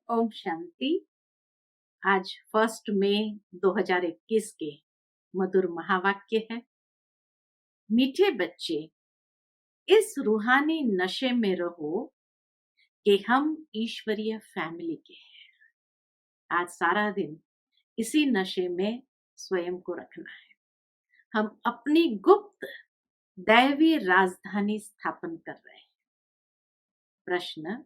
ओम शांति। आज 1 मई 2021 के मधुर महावाक्य है। मीठे बच्चे, इस रूहानी नशे में रहो कि हम ईश्वरीय फैमिली के हैं। आज सारा दिन इसी नशे में स्वयं को रखना है। हम अपनी गुप्त दैवी राजधानी स्थापन कर रहे हैं। प्रश्न: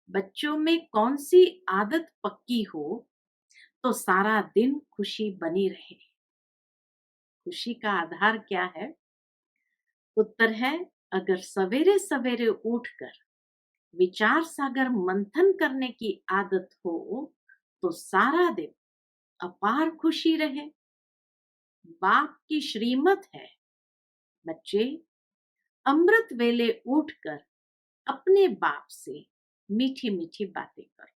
बच्चों में कौन सी आदत पक्की हो तो सारा दिन खुशी बनी रहे? खुशी का आधार क्या है? उत्तर है, अगर सवेरे सवेरे उठकर विचार सागर मंथन करने की आदत हो तो सारा दिन अपार खुशी रहे। बाप की श्रीमत है, बच्चे अमृत वेले उठकर अपने बाप से मीठी मीठी बातें करो।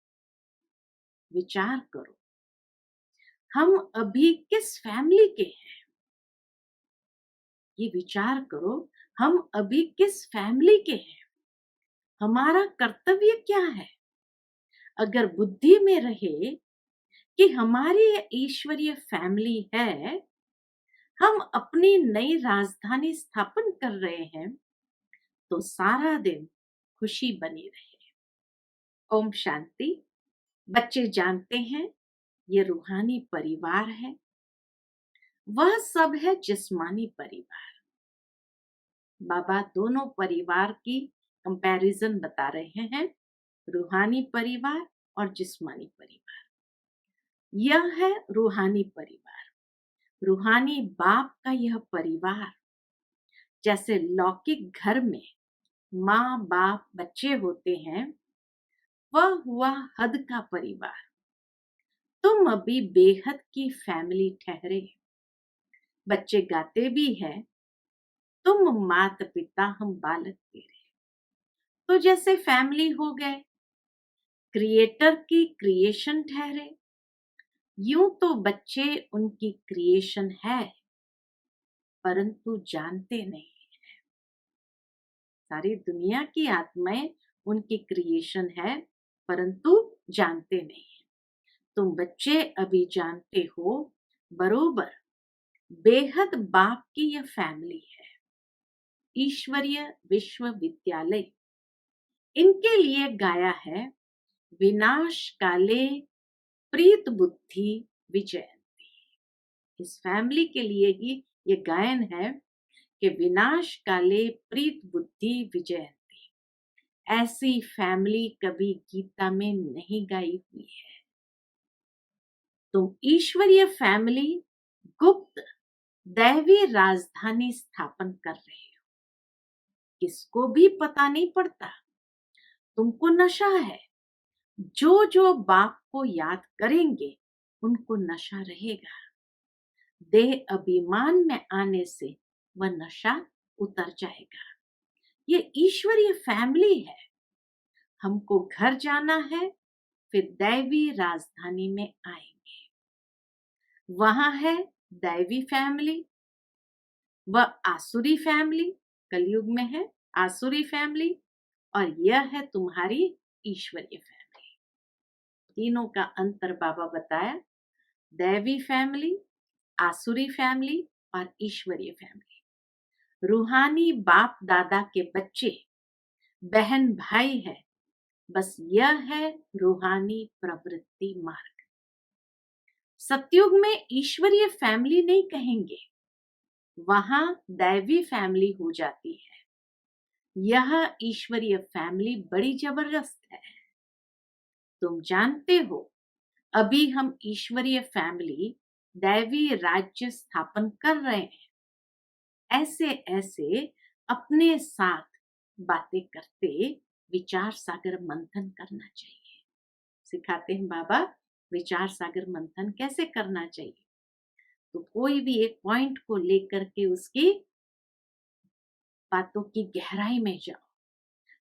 विचार करो, हम अभी किस फैमिली के हैं? ये विचार करो, हम अभी किस फैमिली के हैं? हमारा कर्तव्य क्या है? अगर बुद्धि में रहे कि हमारी ईश्वरीय फैमिली है, हम अपनी नई राजधानी स्थापन कर रहे हैं, तो सारा दिन खुशी बनी रहे। ओम शांति। बच्चे जानते हैं ये रूहानी परिवार है, वह सब है जिस्मानी परिवार। बाबा दोनों परिवार की कंपैरिजन बता रहे हैं, रूहानी परिवार और जिस्मानी परिवार। यह है रूहानी परिवार, रूहानी बाप का यह परिवार। जैसे लौकिक घर में माँ बाप बच्चे होते हैं, वह हुआ हद का परिवार। तुम अभी बेहद की फैमिली ठहरे। बच्चे गाते भी हैं, तुम माता पिता हम बालक तेरे। तो जैसे फैमिली हो गए, क्रिएटर की क्रिएशन ठहरे। यूं तो बच्चे उनकी क्रिएशन है, परंतु जानते नहीं। सारी दुनिया की आत्माएं उनकी क्रिएशन है, परंतु जानते नहीं। तुम बच्चे अभी जानते हो बरोबर, बेहद बाप की यह फैमिली है, ईश्वरीय विश्वविद्यालय। इनके लिए गाया है, विनाश काले प्रीत बुद्धि विजयंती। इस फैमिली के लिए ही ये गायन है कि विनाश काले प्रीत बुद्धि विजयंती। ऐसी फैमिली कभी गीता में नहीं गाई हुई है। तुम ईश्वरीय फैमिली गुप्त दैवी राजधानी स्थापन कर रहे हो। किसको भी पता नहीं पड़ता, तुमको नशा है। जो जो बाप को याद करेंगे उनको नशा रहेगा। देह अभिमान में आने से वह नशा उतर जाएगा। ये ईश्वरीय फैमिली है। हमको घर जाना है, फिर दैवी राजधानी में आएंगे। वहां है दैवी फैमिली, वह आसुरी फैमिली कलयुग में है, आसुरी फैमिली, और यह है तुम्हारी ईश्वरीय फैमिली। तीनों का अंतर बाबा बताया, दैवी फैमिली, आसुरी फैमिली और ईश्वरीय फैमिली। रूहानी बाप दादा के बच्चे बहन भाई है, बस यह है रूहानी प्रवृत्ति मार्ग। सतयुग में ईश्वरीय फैमिली नहीं कहेंगे, वहां दैवी फैमिली हो जाती है। यह ईश्वरीय फैमिली बड़ी जबरदस्त है। तुम जानते हो, अभी हम ईश्वरीय फैमिली दैवी राज्य स्थापन कर रहे हैं। ऐसे ऐसे अपने साथ बातें करते विचार सागर मंथन करना चाहिए। सिखाते हैं बाबा विचार सागर मंथन कैसे करना चाहिए। तो कोई भी एक पॉइंट को लेकर के उसकी बातों की गहराई में जाओ।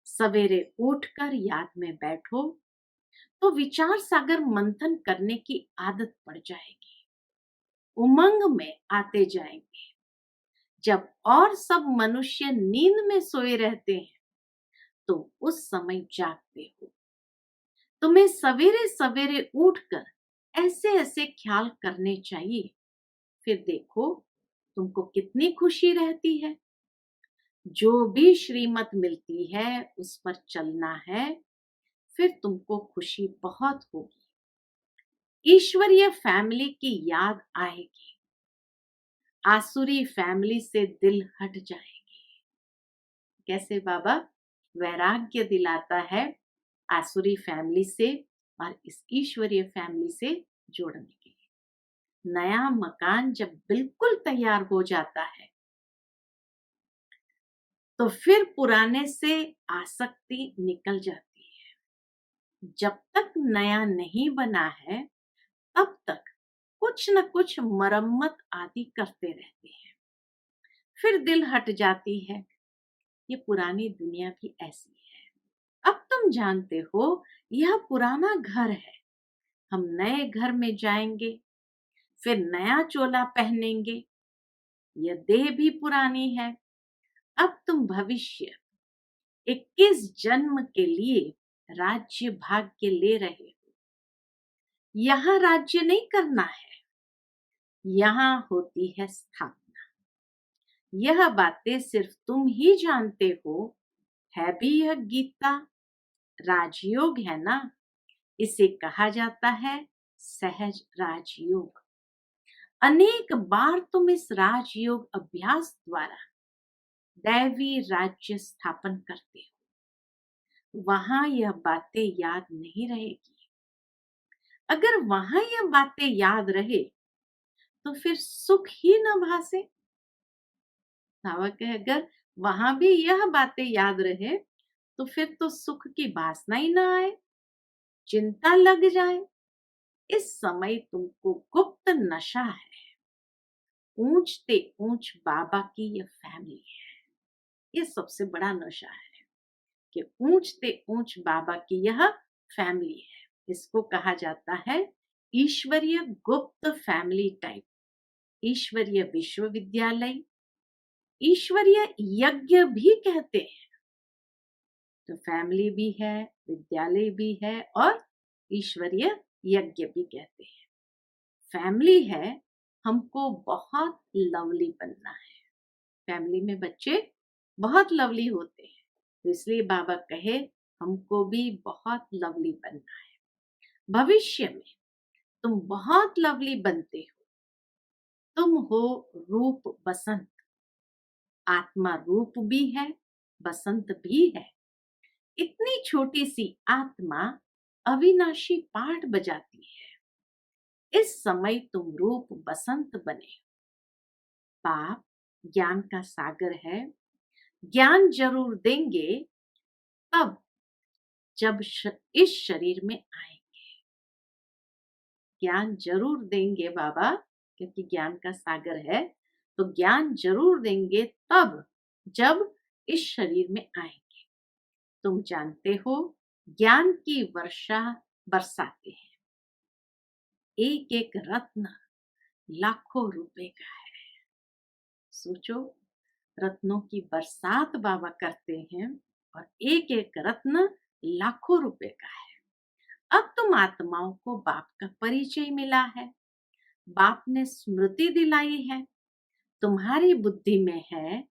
सवेरे उठकर याद में बैठो तो विचार सागर मंथन करने की आदत पड़ जाएगी। उमंग में आते जाएंगे। जब और सब मनुष्य नींद में सोए रहते हैं तो उस समय जागते हो। तुम्हें सवेरे सवेरे उठकर ऐसे ऐसे ख्याल करने चाहिए, फिर देखो तुमको कितनी खुशी रहती है। जो भी श्रीमत मिलती है उस पर चलना है, फिर तुमको खुशी बहुत होगी। ईश्वरीय फैमिली की याद आएगी, आसुरी फैमिली से दिल हट जाएगी। कैसे बाबा वैराग्य दिलाता है आसुरी फैमिली से और इस ईश्वरीय फैमिली से जोड़ने के लिए। नया मकान जब बिल्कुल तैयार हो जाता है तो फिर पुराने से आसक्ति निकल जाती है। जब तक नया नहीं बना है तब तक कुछ न कुछ मरम्मत आदि करते रहते हैं, फिर दिल हट जाती है। ये पुरानी दुनिया भी ऐसी है। अब तुम जानते हो यह पुराना घर है, हम नए घर में जाएंगे, फिर नया चोला पहनेंगे। यह देह भी पुरानी है। अब तुम भविष्य 21 जन्म के लिए राज्य भाग्य ले रहे हो। यहाँ राज्य नहीं करना है, यहाँ होती है स्थापना। यह बातें सिर्फ तुम ही जानते हो। है भी यह गीता राजयोग है ना, इसे कहा जाता है सहज राजयोग। अनेक बार तुम इस राजयोग अभ्यास द्वारा दैवी राज्य स्थापन करते हो। वहां यह बातें याद नहीं रहेगी। अगर वहां यह बातें याद रहे तो फिर सुख ही न भासे। अगर वहां भी यह बातें याद रहे तो फिर तो सुख की वासना ही ना आए, चिंता लग जाए। इस समय तुमको गुप्त नशा है। ऊंचते ऊंच बाबा की यह फैमिली है। ये सबसे बड़ा नशा है कि ऊंचते ऊंच बाबा की यह फैमिली है। इसको कहा जाता है ईश्वरीय गुप्त फैमिली टाइप, ईश्वरीय विश्वविद्यालय, ईश्वरीय यज्ञ भी कहते हैं। तो फैमिली भी है, विद्यालय भी है और ईश्वरीय यज्ञ भी कहते हैं। फैमिली है, हमको बहुत लवली बनना है। फैमिली में बच्चे बहुत लवली होते हैं, तो इसलिए बाबा कहे हमको भी बहुत लवली बनना है। भविष्य में तुम बहुत लवली बनते हो। तुम हो रूप बसंत। आत्मा रूप भी है, बसंत भी है। इतनी छोटी सी आत्मा अविनाशी पाठ बजाती है। इस समय तुम रूप बसंत बने। बाप ज्ञान का सागर है। ज्ञान जरूर देंगे तब जब इस शरीर में आएंगे। ज्ञान जरूर देंगे बाबा, क्योंकि ज्ञान का सागर है, तो ज्ञान जरूर देंगे तब जब इस शरीर में आएंगे। तुम जानते हो ज्ञान की वर्षा बरसाते हैं। एक एक रत्न लाखों रुपए का है। सोचो, रत्नों की बरसात बाबा करते हैं और एक एक रत्न लाखों रुपए का है। अब तुम आत्माओं को बाप का परिचय मिला है, बाप ने स्मृति दिलाई है। तुम्हारी बुद्धि में है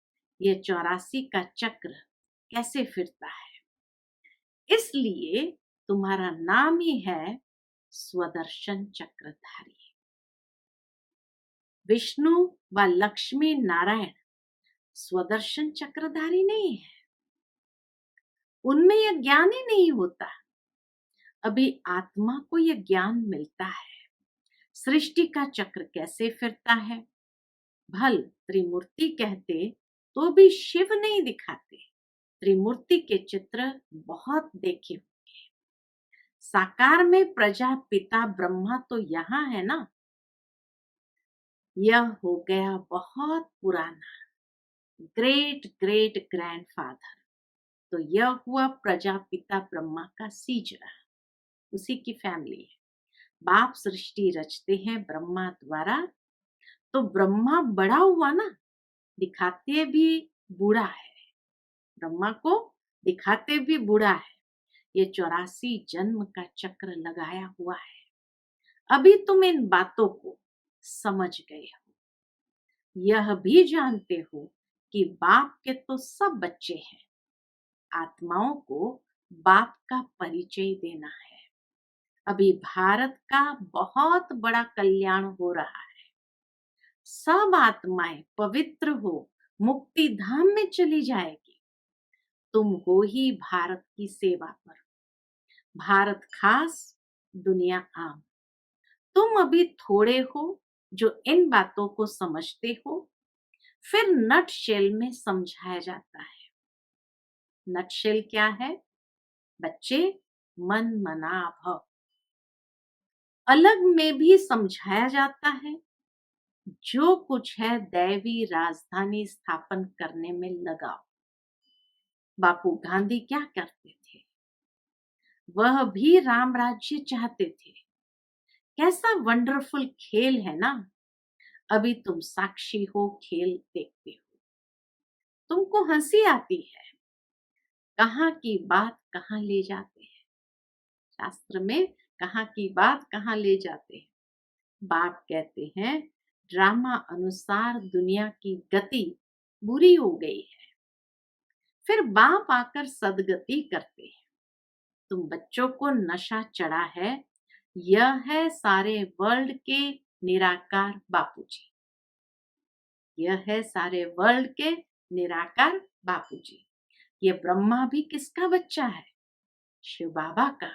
यह 84 का चक्र कैसे फिरता है, इसलिए तुम्हारा नाम ही है स्वदर्शन चक्रधारी। विष्णु व लक्ष्मी नारायण स्वदर्शन चक्रधारी नहीं है, उनमें यह ज्ञान ही नहीं होता। अभी आत्मा को यह ज्ञान मिलता है सृष्टि का चक्र कैसे फिरता है। भल त्रिमूर्ति कहते तो भी शिव नहीं दिखाते। त्रिमूर्ति के चित्र बहुत देखे होंगे। साकार में प्रजापिता ब्रह्मा तो यहाँ है ना। यह हो गया बहुत पुराना, ग्रेट ग्रेट ग्रैंडफादर। तो यह हुआ प्रजापिता ब्रह्मा का सीजरा, उसी की फैमिली है। बाप सृष्टि रचते हैं ब्रह्मा द्वारा, तो ब्रह्मा बड़ा हुआ ना, दिखाते भी बूढ़ा है। ब्रह्मा को दिखाते भी बूढ़ा है। ये 84 जन्म का चक्र लगाया हुआ है। अभी तुम इन बातों को समझ गए हो, यह भी जानते हो कि बाप के तो सब बच्चे हैं। आत्माओं को बाप का परिचय देना है। अभी भारत का बहुत बड़ा कल्याण हो रहा है। सब आत्माएं पवित्र हो मुक्ति धाम में चली जाएगी। तुम हो ही भारत की सेवा पर। भारत खास, दुनिया आम। तुम अभी थोड़े हो जो इन बातों को समझते हो। फिर नटशेल में समझाया जाता है। नटशेल क्या है? बच्चे, मन मना भव। अलग में भी समझाया जाता है। जो कुछ है दैवी राजधानी स्थापन करने में लगाओ। बापू गांधी क्या करते थे? वह भी राम राज्य चाहते थे। कैसा वंडरफुल खेल है ना। अभी तुम साक्षी हो, खेल देखते हो। तुमको हंसी आती है। कहाँ की बात कहाँ ले जाते हैं। शास्त्र में कहाँ की बात कहाँ ले जाते हैं। बाप कहते हैं ड्रामा अनुसार दुनिया की गति बुरी हो गई है। फिर बाप आकर सदगति करते हैं। तुम बच्चों को नशा चढ़ा है। यह है सारे वर्ल्ड के निराकार बापूजी। यह है सारे वर्ल्ड के निराकार बापूजी। ये ब्रह्मा भी किसका बच्चा है? शिव बाबा का।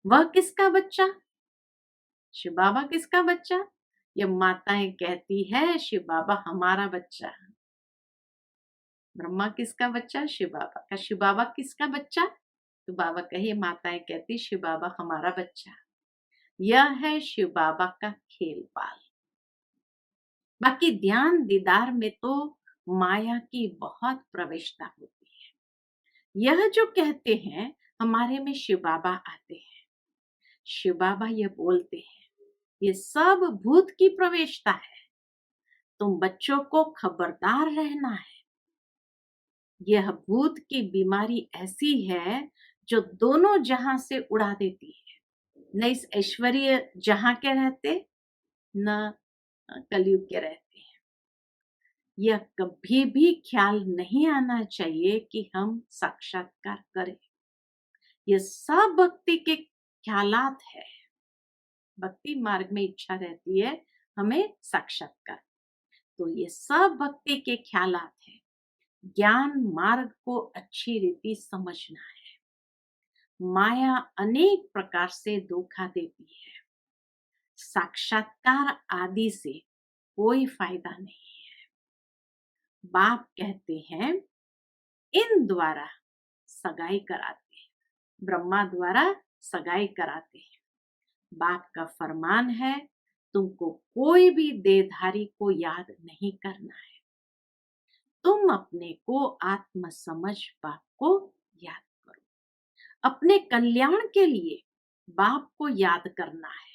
वह किसका बच्चा? शिव बाबा किसका बच्चा? ये माताएं कहती है शिव बाबा हमारा बच्चा। ब्रह्मा किसका बच्चा? शिव बाबा का। शिव बाबा किसका बच्चा? तो बाबा कहे, माताएं कहती शिव बाबा हमारा बच्चा। यह है शिव बाबा का खेल पाल। बाकी ध्यान दीदार में तो माया की बहुत प्रवेशता होती है। यह जो कहते हैं हमारे में शिव बाबा आते हैं। शिव बाबा यह बोलते हैं ये सब भूत की प्रवेशता है। तुम बच्चों को खबरदार रहना है। यह भूत की बीमारी ऐसी है जो दोनों जहां से उड़ा देती है। न इस ऐश्वर्य जहां के रहते, न कलयुग के रहते हैं। यह कभी भी ख्याल नहीं आना चाहिए कि हम साक्षात्कार करें। यह सब भक्ति के ख्यालात है। भक्ति मार्ग में इच्छा रहती है हमें साक्षात्कार, तो ये सब भक्ति के ख्यालात है। ज्ञान मार्ग को अच्छी रीति समझना है। माया अनेक प्रकार से धोखा देती है। साक्षात्कार आदि से कोई फायदा नहीं है। बाप कहते हैं इन द्वारा सगाई कराते हैं। ब्रह्मा द्वारा सगाई कराते हैं। बाप का फरमान है तुमको कोई भी देहधारी को याद नहीं करना है। तुम अपने को आत्म समझ बाप को याद करो। अपने कल्याण के लिए बाप को याद करना है।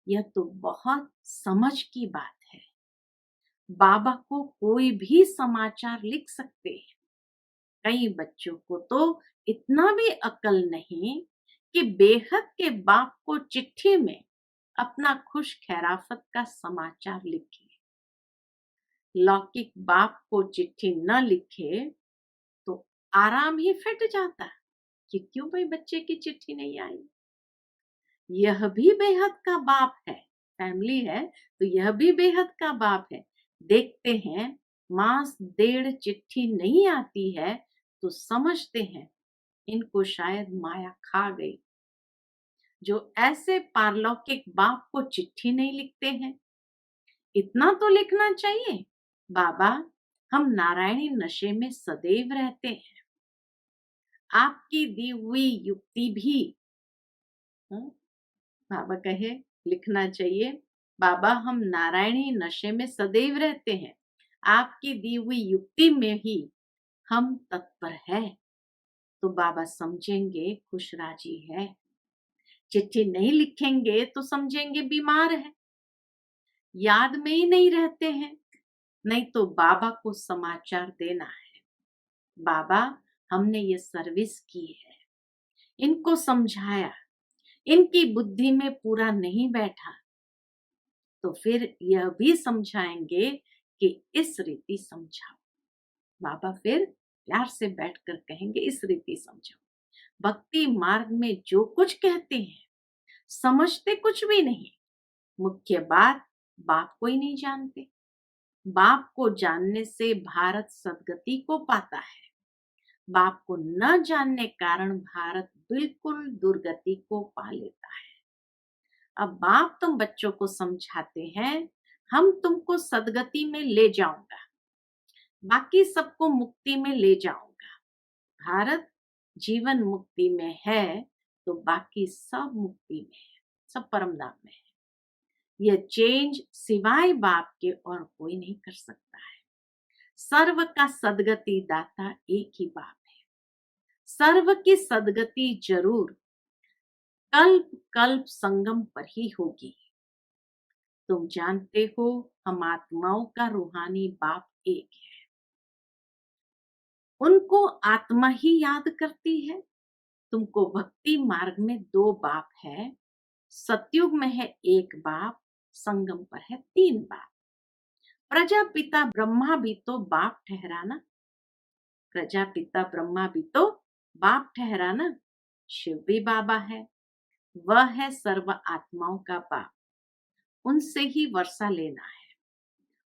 यह तो बहुत समझ की बात है। बाबा को कोई भी समाचार लिख सकते हैं। कई बच्चों को तो इतना भी अकल नहीं कि बेहद के बाप को चिट्ठी में अपना खुश खैराफत का समाचार लिखे। लौकिक बाप को चिट्ठी न लिखे तो आराम ही फिट जाता कि क्यों भाई बच्चे की चिट्ठी नहीं आई। यह भी बेहद का बाप है। फैमिली है तो यह भी बेहद का बाप है। देखते हैं मास डेढ़ चिट्ठी नहीं आती है तो समझते हैं इनको शायद माया खा गई। जो ऐसे पारलौकिक बाप को चिट्ठी नहीं लिखते हैं, इतना तो लिखना चाहिए, बाबा हम नारायणी नशे में सदैव रहते हैं। आपकी दी हुई युक्ति भी बाबा कहे लिखना चाहिए, बाबा हम नारायणी नशे में सदैव रहते हैं। आपकी दी हुई युक्ति में ही हम तत्पर है। तो बाबा समझेंगे खुश राजी है। चिट्ठी नहीं लिखेंगे तो समझेंगे बीमार है, याद में ही नहीं रहते हैं। नहीं तो बाबा को समाचार देना है, बाबा हमने ये सर्विस की है, इनको समझाया, इनकी बुद्धि में पूरा नहीं बैठा, तो फिर यह भी समझाएंगे कि इस रीति समझाओ। बाबा फिर प्यार से बैठकर कहेंगे इस रीति समझाओ। भक्ति मार्ग में जो कुछ कहते हैं समझते कुछ भी नहीं। मुख्य बात बाप को ही नहीं जानते। बाप को जानने से भारत सदगति को पाता है। बाप को न जानने कारण भारत बिल्कुल दुर्गति को पा लेता है। अब बाप तुम बच्चों को समझाते हैं, हम तुमको सदगति में ले जाऊंगा, बाकी सबको मुक्ति में ले जाऊंगा। भारत जीवन मुक्ति में है तो बाकी सब मुक्ति में है, सब परमधाम में है। यह चेंज सिवाय बाप के और कोई नहीं कर सकता है। सर्व का सदगति दाता एक ही बाप है। सर्व की सदगति जरूर कल्प कल्प संगम पर ही होगी। तुम जानते हो हम आत्माओं का रूहानी बाप एक है। उनको आत्मा ही याद करती है। तुमको भक्ति मार्ग में दो बाप है। सतयुग में है एक बाप, संगम पर है तीन बाप। प्रजापिता ब्रह्मा भी तो बाप ठहरा ना। प्रजापिता ब्रह्मा भी तो बाप ठहरा ना। शिव भी बाबा है, वह है सर्व आत्माओं का बाप। उनसे ही वर्षा लेना है।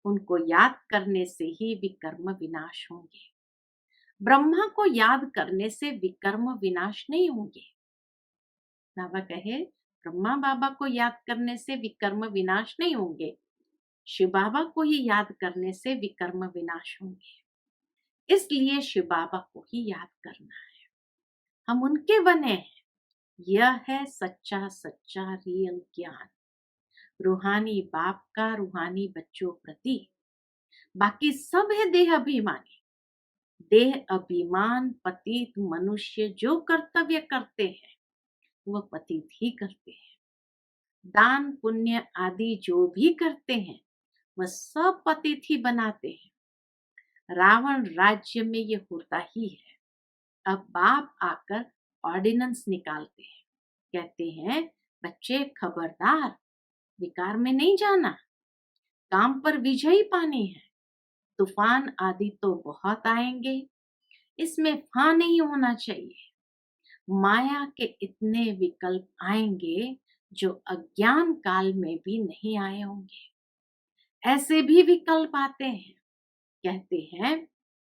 उनको याद करने से ही विकर्म विनाश होंगे। ब्रह्मा को याद करने से विकर्म विनाश नहीं होंगे। बाबा कहे ब्रह्मा बाबा को याद करने से विकर्म विनाश नहीं होंगे। शिव बाबा को ही याद करने से विकर्म विनाश होंगे। इसलिए शिव बाबा को ही याद करना है। हम उनके बने हैं। यह है सच्चा सच्चा रियल ज्ञान, रूहानी बाप का रूहानी बच्चों प्रति। बाकी सब है देह अभिमानी। देह अभिमान पतित मनुष्य जो कर्तव्य करते हैं वह पतित ही करते हैं। दान पुण्य आदि जो भी करते हैं वह सब पतित ही बनाते हैं। रावण राज्य में ये होता ही है। अब बाप आकर ऑर्डिनेंस निकालते हैं, कहते हैं बच्चे खबरदार, विकार में नहीं जाना, काम पर विजयी पानी है। तूफान आदि तो बहुत आएंगे, इसमें फा नहीं होना चाहिए। माया के इतने विकल्प आएंगे जो अज्ञान काल में भी नहीं आए होंगे। ऐसे भी विकल्प आते हैं। कहते हैं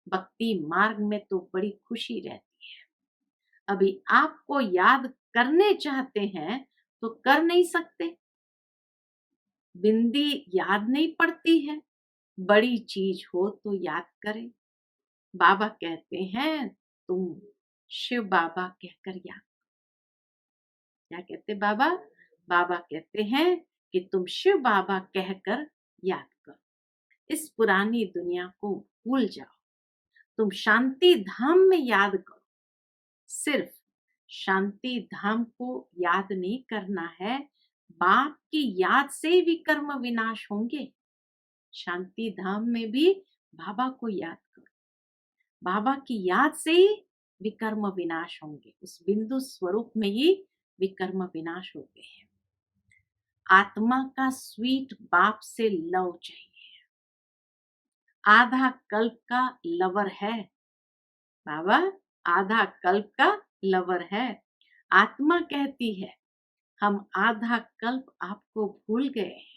भक्ति मार्ग में तो बड़ी खुशी रहती है। अभी आपको याद करने चाहते हैं तो कर नहीं सकते। बिंदी याद नहीं पड़ती है। बड़ी चीज हो तो याद करें। बाबा कहते हैं तुम शिव बाबा कहकर याद। क्या कहते बाबा? बाबा कहते हैं कि तुम शिव बाबा कहकर याद करो। इस पुरानी दुनिया को भूल जाओ। तुम शांति धाम में याद करो। सिर्फ शांति धाम को याद नहीं करना है, बाप की याद से भी कर्म विनाश होंगे। शांति धाम में भी बाबा को याद करो। बाबा की याद से ही विकर्म विनाश होंगे। उस बिंदु स्वरूप में ही विकर्म विनाश होते हैं। आत्मा का स्वीट बाप से लव चाहिए। आधा कल्प का लवर है बाबा, आधा कल्प का लवर है। आत्मा कहती है हम आधा कल्प आपको भूल गए हैं।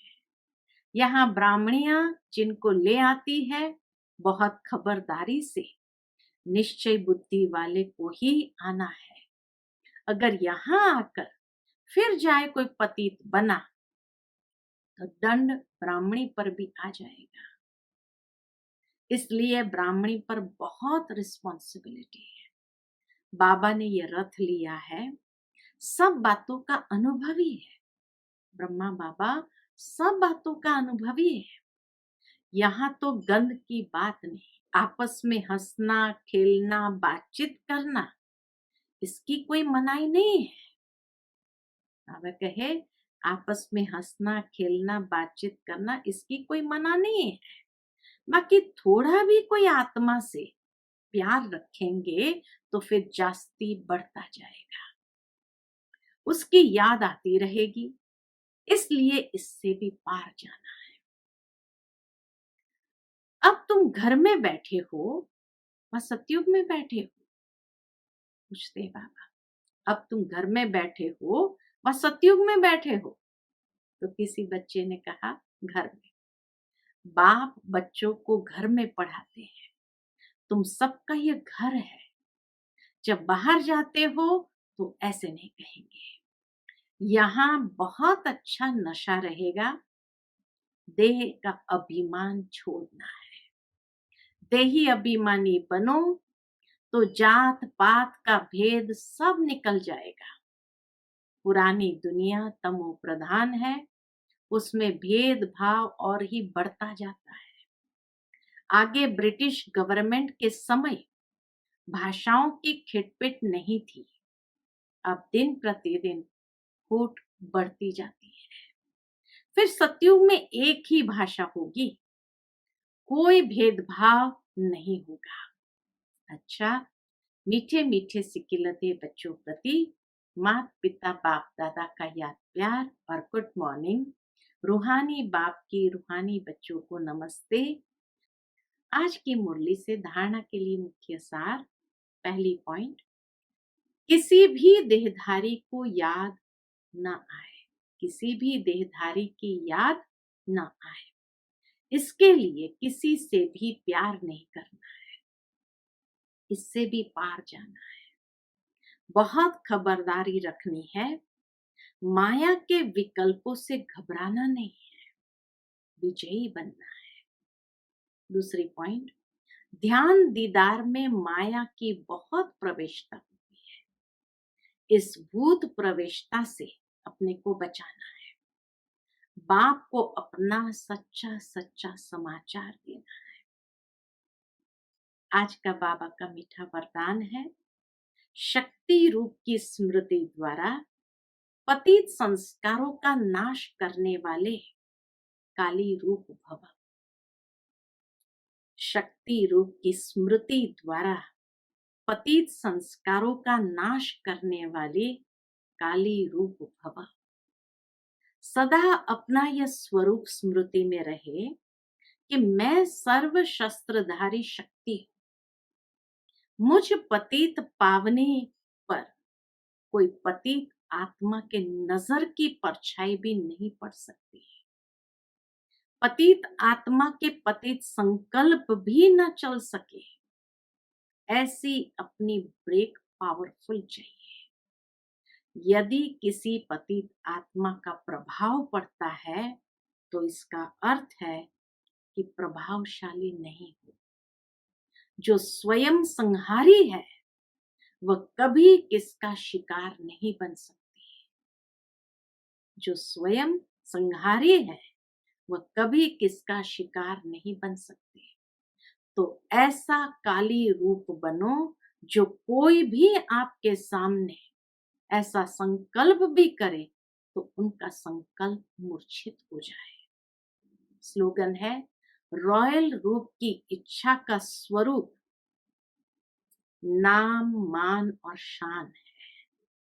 यहाँ ब्राह्मणियां जिनको ले आती है बहुत खबरदारी से, निश्चय बुद्धि वाले को ही आना है। अगर यहाँ आकर फिर जाए कोई पतित बना तो दंड ब्राह्मणी पर भी आ जाएगा। इसलिए ब्राह्मणी पर बहुत रिस्पॉन्सिबिलिटी है। बाबा ने ये रथ लिया है, सब बातों का अनुभवी है। ब्रह्मा बाबा सब बातों का अनुभवी है। यहाँ तो गंध की बात नहीं, आपस में हंसना खेलना बातचीत करना इसकी कोई मनाही नहीं है। बाबा कहे आपस में हंसना खेलना बातचीत करना इसकी कोई मना नहीं है। बाकी थोड़ा भी कोई आत्मा से प्यार रखेंगे तो फिर जास्ती बढ़ता जाएगा। उसकी याद आती रहेगी, इसलिए इससे भी पार जाना है। अब तुम घर में बैठे हो व सतयुग में बैठे हो? पूछते बाबा। अब तुम घर में बैठे हो व सतयुग में बैठे हो? तो किसी बच्चे ने कहा घर में। बाप बच्चों को घर में पढ़ाते हैं, तुम सबका ये घर है। जब बाहर जाते हो तो ऐसे नहीं कहेंगे, यहाँ बहुत अच्छा नशा रहेगा, देह का अभिमान छोड़ना है। देही अभिमानी बनो तो जात पात का भेद सब निकल जाएगा। पुरानी दुनिया तमो प्रधान है, उसमें भेदभाव और ही बढ़ता जाता है। आगे ब्रिटिश गवर्नमेंट के समय भाषाओं की खिटपिट नहीं थी, अब दिन प्रतिदिन फूट बढ़ती जाती है। फिर सतयुग में एक ही भाषा होगी, कोई भेदभाव नहीं होगा। अच्छा, मीठे मीठे सिकिलते बच्चों प्रति माता पिता बाप दादा का याद प्यार और गुड मॉर्निंग। रूहानी बाप की रूहानी बच्चों को नमस्ते। आज की मुरली से धारणा के लिए मुख्य सार। पहली पॉइंट, किसी भी देहधारी को याद न आए, किसी भी देहधारी की याद न आए, इसके लिए किसी से भी प्यार नहीं करना है, इससे भी पार जाना है। बहुत खबरदारी रखनी है, माया के विकल्पों से घबराना नहीं है, विजयी बनना है। दूसरी पॉइंट, ध्यान दीदार में माया की बहुत प्रवेशता होती है, इस भूत प्रवेशता से अपने को बचाना है। बाप को अपना सच्चा सच्चा समाचार देना है। आज का बाबा का मीठा वरदान है, शक्ति रूप की स्मृति द्वारा पतित संस्कारों का नाश करने वाले काली रूप भव। शक्ति रूप की स्मृति द्वारा पतित संस्कारों का नाश करने वाले काली रूप भव। सदा अपना यह स्वरूप स्मृति में रहे कि मैं सर्व शस्त्रधारी शक्ति हूं, मुझ पतित पावने पर कोई पतित आत्मा के नजर की परछाई भी नहीं पड़ सकती, पतित आत्मा के पतित संकल्प भी न चल सके, ऐसी अपनी ब्रेक पावरफुल चाहिए। यदि किसी पतित आत्मा का प्रभाव पड़ता है तो इसका अर्थ है कि प्रभावशाली नहीं हो। जो स्वयं संहारी है वह कभी किसका शिकार नहीं बन सकती। जो स्वयं संहारी है वह कभी किसका शिकार नहीं बन सकती। तो ऐसा काली रूप बनो जो कोई भी आपके सामने ऐसा संकल्प भी करे तो उनका संकल्प मूर्छित हो जाए। स्लोगन है, रॉयल रूप की इच्छा का स्वरूप नाम मान और शान है,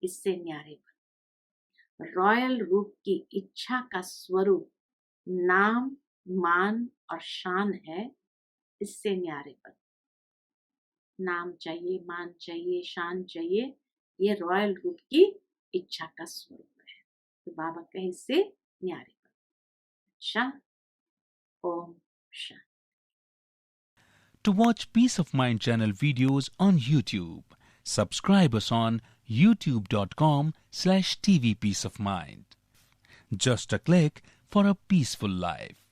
इससे न्यारे बनो। रॉयल रूप की इच्छा का स्वरूप नाम मान और शान है, इससे न्यारे बनो। नाम चाहिए, मान चाहिए, शान चाहिए, ये रॉयल रूप की इच्छा का स्वरूप है। तो बाबा कहे इससे न्यारे बनो। अच्छा, Om Shanti. To watch Peace of Mind channel videos on YouTube, subscribe us on youtube.com/tvpeaceofmind. Just a click for a peaceful life.